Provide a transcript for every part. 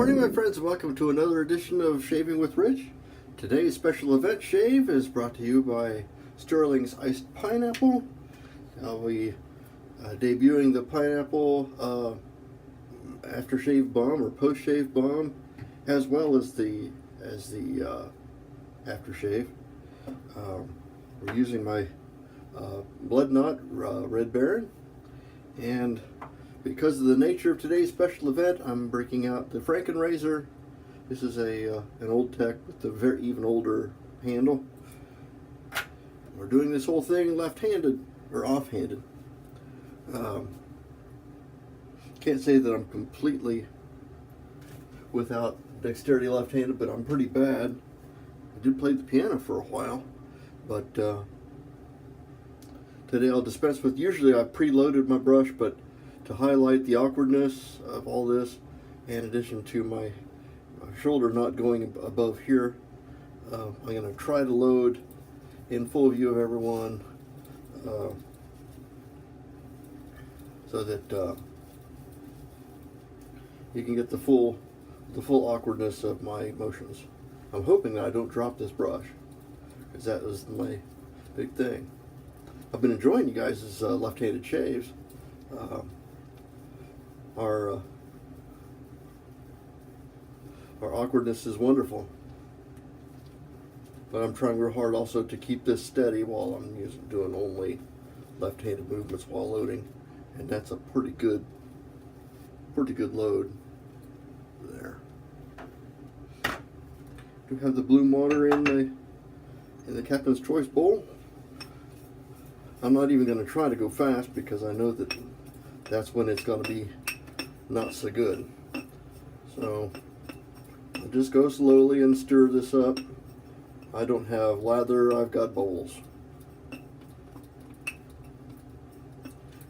morning, my friends, and welcome to another edition of Shaving with Rich. Today's special event shave is brought to you by Sterling's Iced Pineapple. I'll be debuting the pineapple aftershave balm or post-shave balm, as well as the aftershave. We're using my Blood Knot Red Baron, and because of the nature of today's special event, I'm breaking out the Franken Razor. This is an old tech with a very even older handle. We're doing this whole thing left-handed or off-handed. Can't say that I'm completely without dexterity left-handed, but I'm pretty bad. I did play the piano for a while, but today I'll dispense with. Usually I've preloaded my brush, but to highlight the awkwardness of all this, in addition to my shoulder not going above here, I'm going to try to load in full view of everyone, so that you can get the full awkwardness of my motions. I'm hoping that I don't drop this brush, because that was my big thing. I've been enjoying you guys' left-handed shaves. Our awkwardness is wonderful, but I'm trying real hard also to keep this steady while I'm doing only left-handed movements while loading, and that's a pretty good load there. Do have the bloom water in the Captain's Choice bowl. I'm not even going to try to go fast, because I know that that's when it's going to be not so good. So I'll just go slowly and stir this up. I don't have lather, I've got bowls. I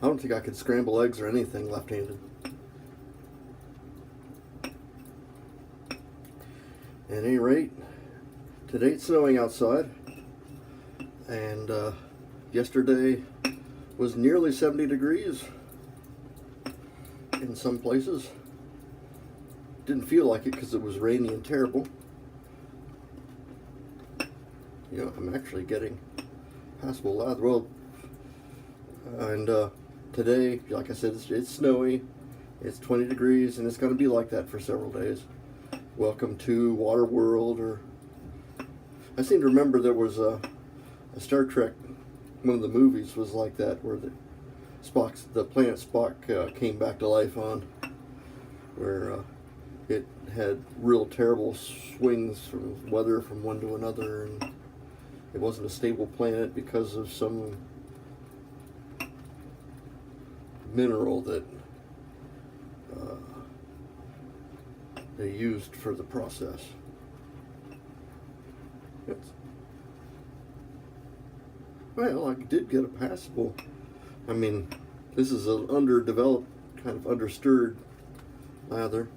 don't think I could scramble eggs or anything left-handed. At any rate, today it's snowing outside, and yesterday was nearly 70 degrees in some places. Didn't feel like it because it was rainy and terrible. You know, I'm actually getting passable lather. Well, and today, like I said, it's snowy. It's 20 degrees, and it's going to be like that for several days. Welcome to Water World. Or I seem to remember there was a Star Trek, one of the movies was like that, where the planet Spock came back to life on, where it had real terrible swings from weather from one to another, and it wasn't a stable planet because of some mineral that they used for the process. Yes. Well, I did get a passable. I mean, this is an underdeveloped, kind of understirred lather,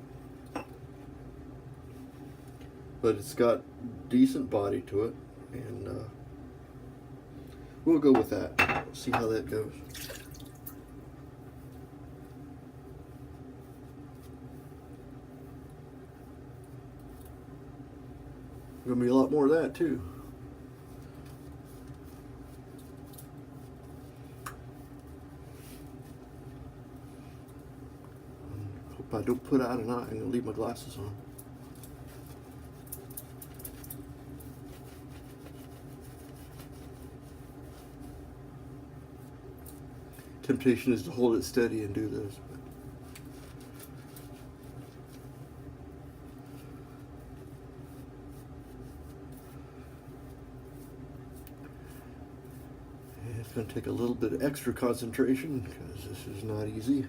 but it's got decent body to it, and we'll go with that. See how that goes. Gonna be a lot more of that too. Hope I don't put out an eye. I'm gonna leave my glasses on. Temptation is to hold it steady and do this. It's going to take a little bit of extra concentration, because this is not easy.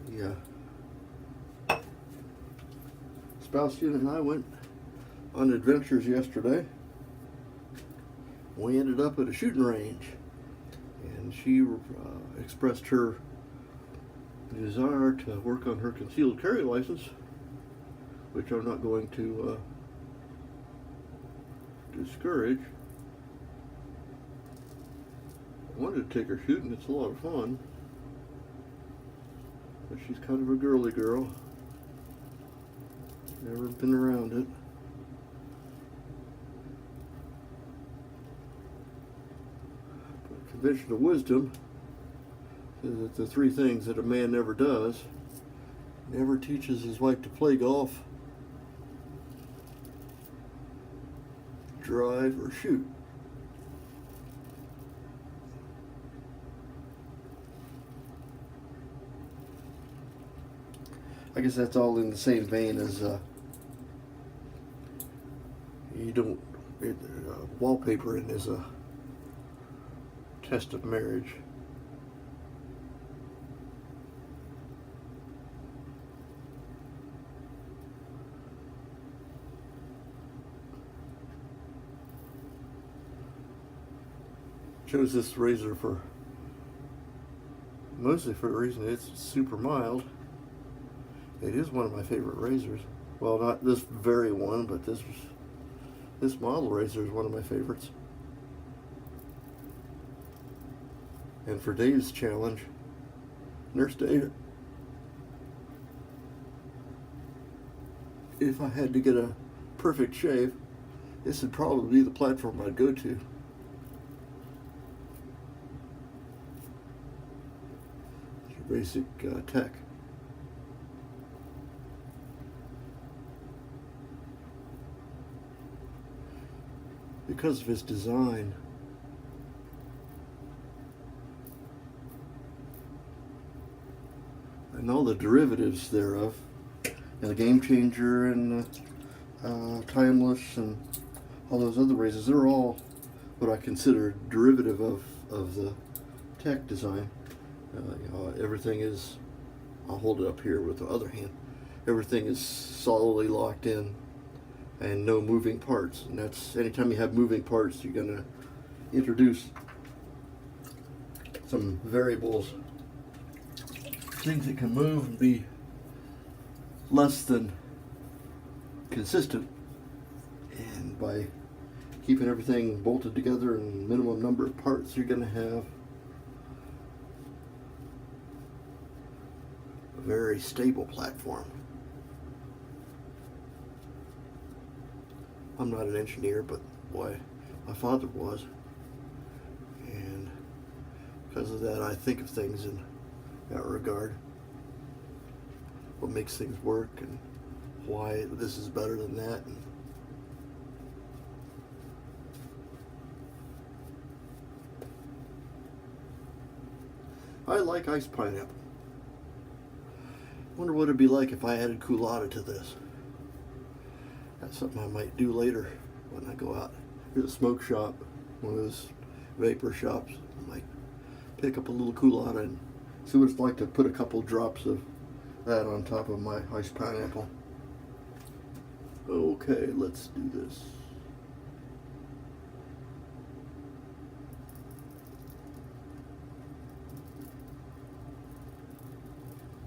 Yeah. Spouse unit and I went on adventures yesterday. We ended up at a shooting range, and she expressed her desire to work on her concealed carry license, which I'm not going to discourage. wanted to take her shooting. It's a lot of fun. But she's kind of a girly girl. Never been around it. But conventional wisdom says that the three things that a man never does: never teaches his wife to play golf, drive, or shoot. I guess that's all in the same vein as wallpapering is a test of marriage. Chose this razor mostly for the reason it's super mild. It is one of my favorite razors. Well, not this very one, but this model razor is one of my favorites. And for Dave's challenge, Nurse Dave, if I had to get a perfect shave, this would probably be the platform I'd go to. Your basic tech. Because of its design, and all the derivatives thereof, and the Game Changer and Timeless and all those other razors, they're all what I consider derivative of the tech design. Everything is, I'll hold it up here with the other hand, everything is solidly locked in and no moving parts. And that's, anytime you have moving parts, you're going to introduce some variables, things that can move and be less than consistent. And by keeping everything bolted together in minimum number of parts, you're going to have a very stable platform. I'm not an engineer, but boy, my father was. And because of that, I think of things in that regard. What makes things work and why this is better than that. And I like iced pineapple. Wonder what it'd be like if I added culotta to this. That's something I might do later when I go out. There's a smoke shop, one of those vapor shops. I might pick up a little culotta and see what it's like to put a couple drops of that on top of my iced pineapple. Okay, let's do this.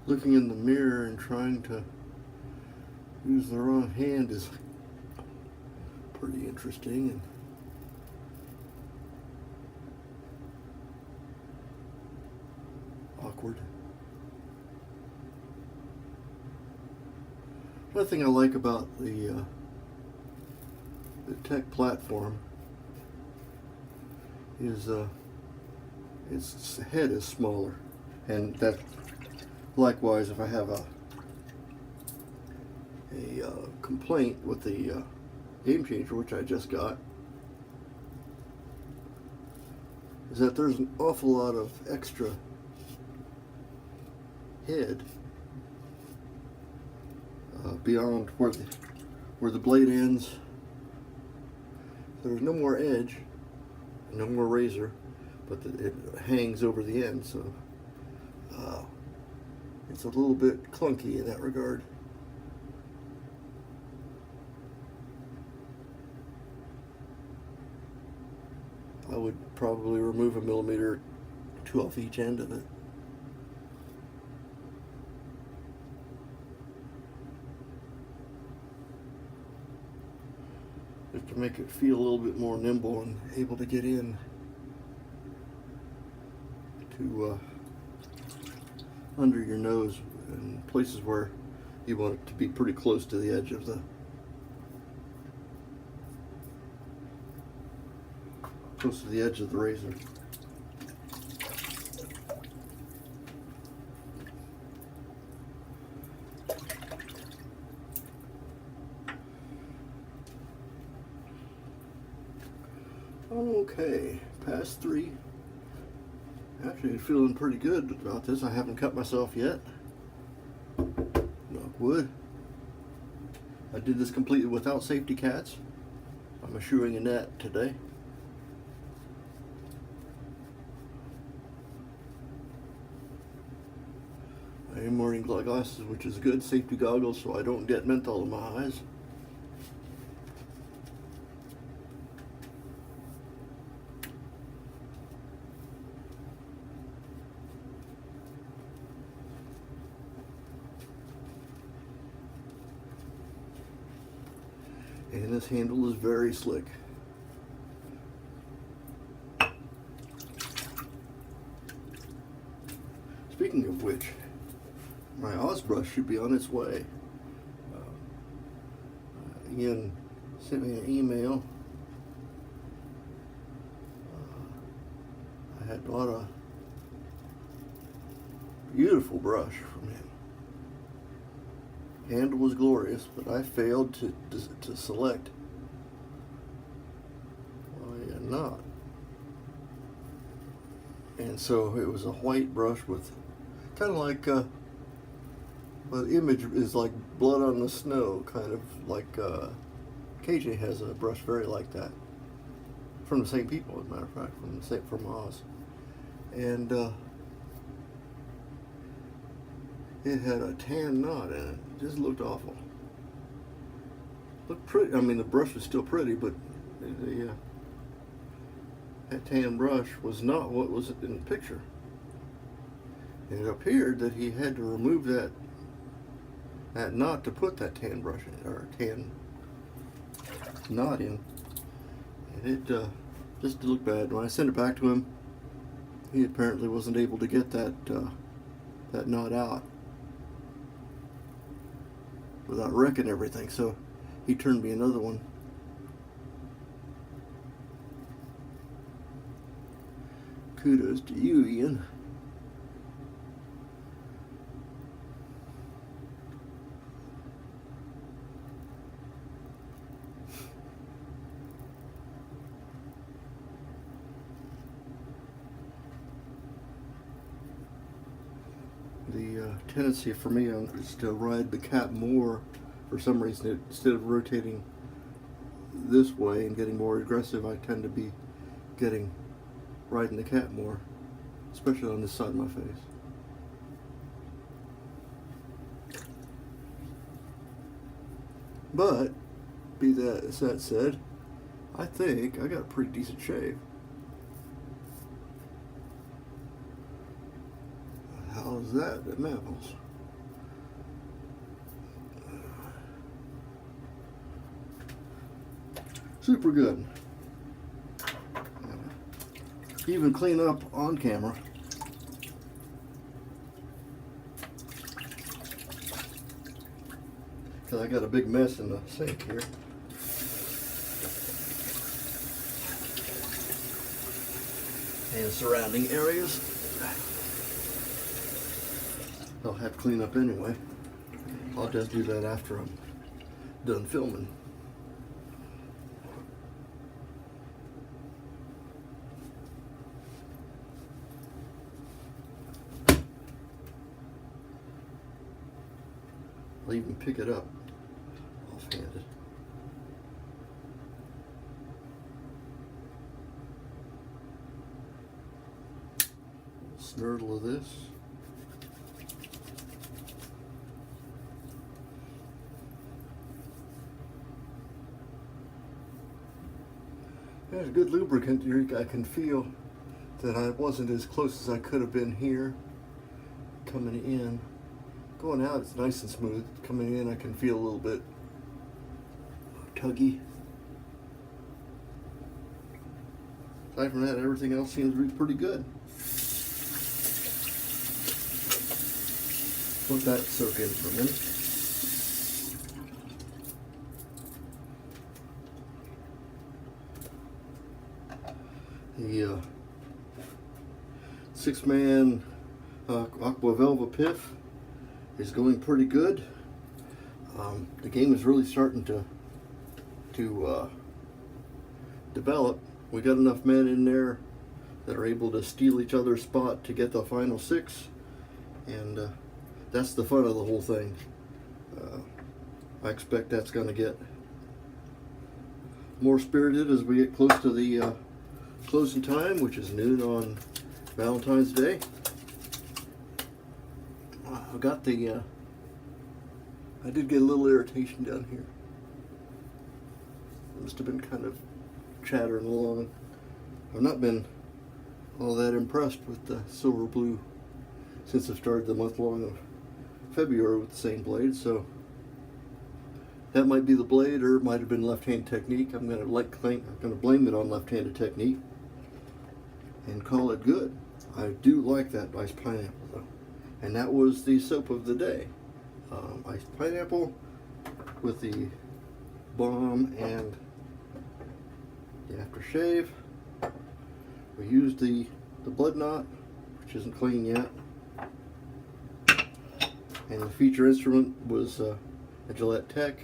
Looking in the mirror and trying to use the wrong hand is pretty interesting and awkward. Another thing I like about the tech platform is its head is smaller, and that likewise, if I have a complaint with the Game Changer, which I just got, is that there's an awful lot of extra head beyond where the blade ends. There's no more edge, no more razor, but it hangs over the end, so it's a little bit clunky in that regard. I would probably remove a millimeter or two off each end of it. Just to make it feel a little bit more nimble and able to get in. to under your nose and places where you want it to be pretty close to the edge of the razor. Okay, pass 3. Actually feeling pretty good about this. I haven't cut myself yet. Knock wood. I did this completely without safety cats. I'm eschewing a net today. I am wearing glasses, which is good. Safety goggles so I don't get menthol in my eyes. And this handle is very slick. Speaking of which, my Oz brush should be on its way. Ian sent me an email. I had bought a beautiful brush from him. Handle was glorious, but I failed to select a knot. And so it was a white brush with kind of like well, the image is like blood on the snow, kind of like KJ has a brush very like that, from the same people, as a matter of fact, from Oz. And it had a tan knot in it. It just looked awful. Looked pretty. I mean, the brush was still pretty, but that tan brush was not what was in the picture. And it appeared that he had to remove that knot to put that tan brush in, or tan knot in. And it just looked bad. When I sent it back to him, he apparently wasn't able to get that knot out without wrecking everything, so he turned me another one. Kudos to you, Ian. The tendency for me is to ride the cap more. For some reason, instead of rotating this way and getting more aggressive, I tend to be riding the cap more, especially on this side of my face. But, be that as that said, I think I got a pretty decent shave. How's that at Maples? Super good. Even clean up on camera. Because I got a big mess in the sink here. And surrounding areas. I'll have to clean up anyway. I'll just do that after I'm done filming. I'll even pick it up offhanded. Snurdle of this. There's a good lubricant here. I can feel that I wasn't as close as I could have been here. Coming in. Going out, it's nice and smooth. Coming in, I can feel a little bit tuggy. Aside from that, everything else seems to be pretty good. let that soak in for a minute. The 6-man Aqua Velva Piff is going pretty good. The game is really starting to develop. We got enough men in there that are able to steal each other's spot to get the final 6, and that's the fun of the whole thing. I expect that's going to get more spirited as we get close to the closing time, which is noon on Valentine's Day. I've got the I did get a little irritation down here. Must have been kind of chattering along. I've not been all that impressed with the silver blue since I started the month long of February with the same blade, so that might be the blade, or it might have been left-hand technique. I'm going to blame it on left-handed technique and call it good. I do like that iced pineapple though, and that was the soap of the day. Iced pineapple with the balm and the aftershave. We used the blood knot, which isn't clean yet, and the feature instrument was a Gillette Tech,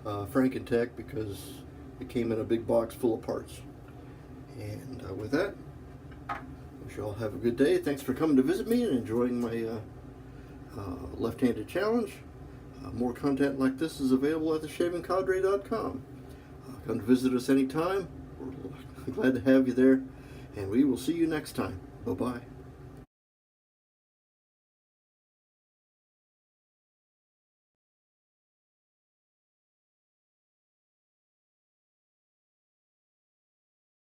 Frankentech, because it came in a big box full of parts. And with that, wish you all have a good day. Thanks for coming to visit me and enjoying my left-handed challenge. More content like this is available at theshavingcadre.com. Come to visit us anytime. We're glad to have you there, and we will see you next time. Bye-bye.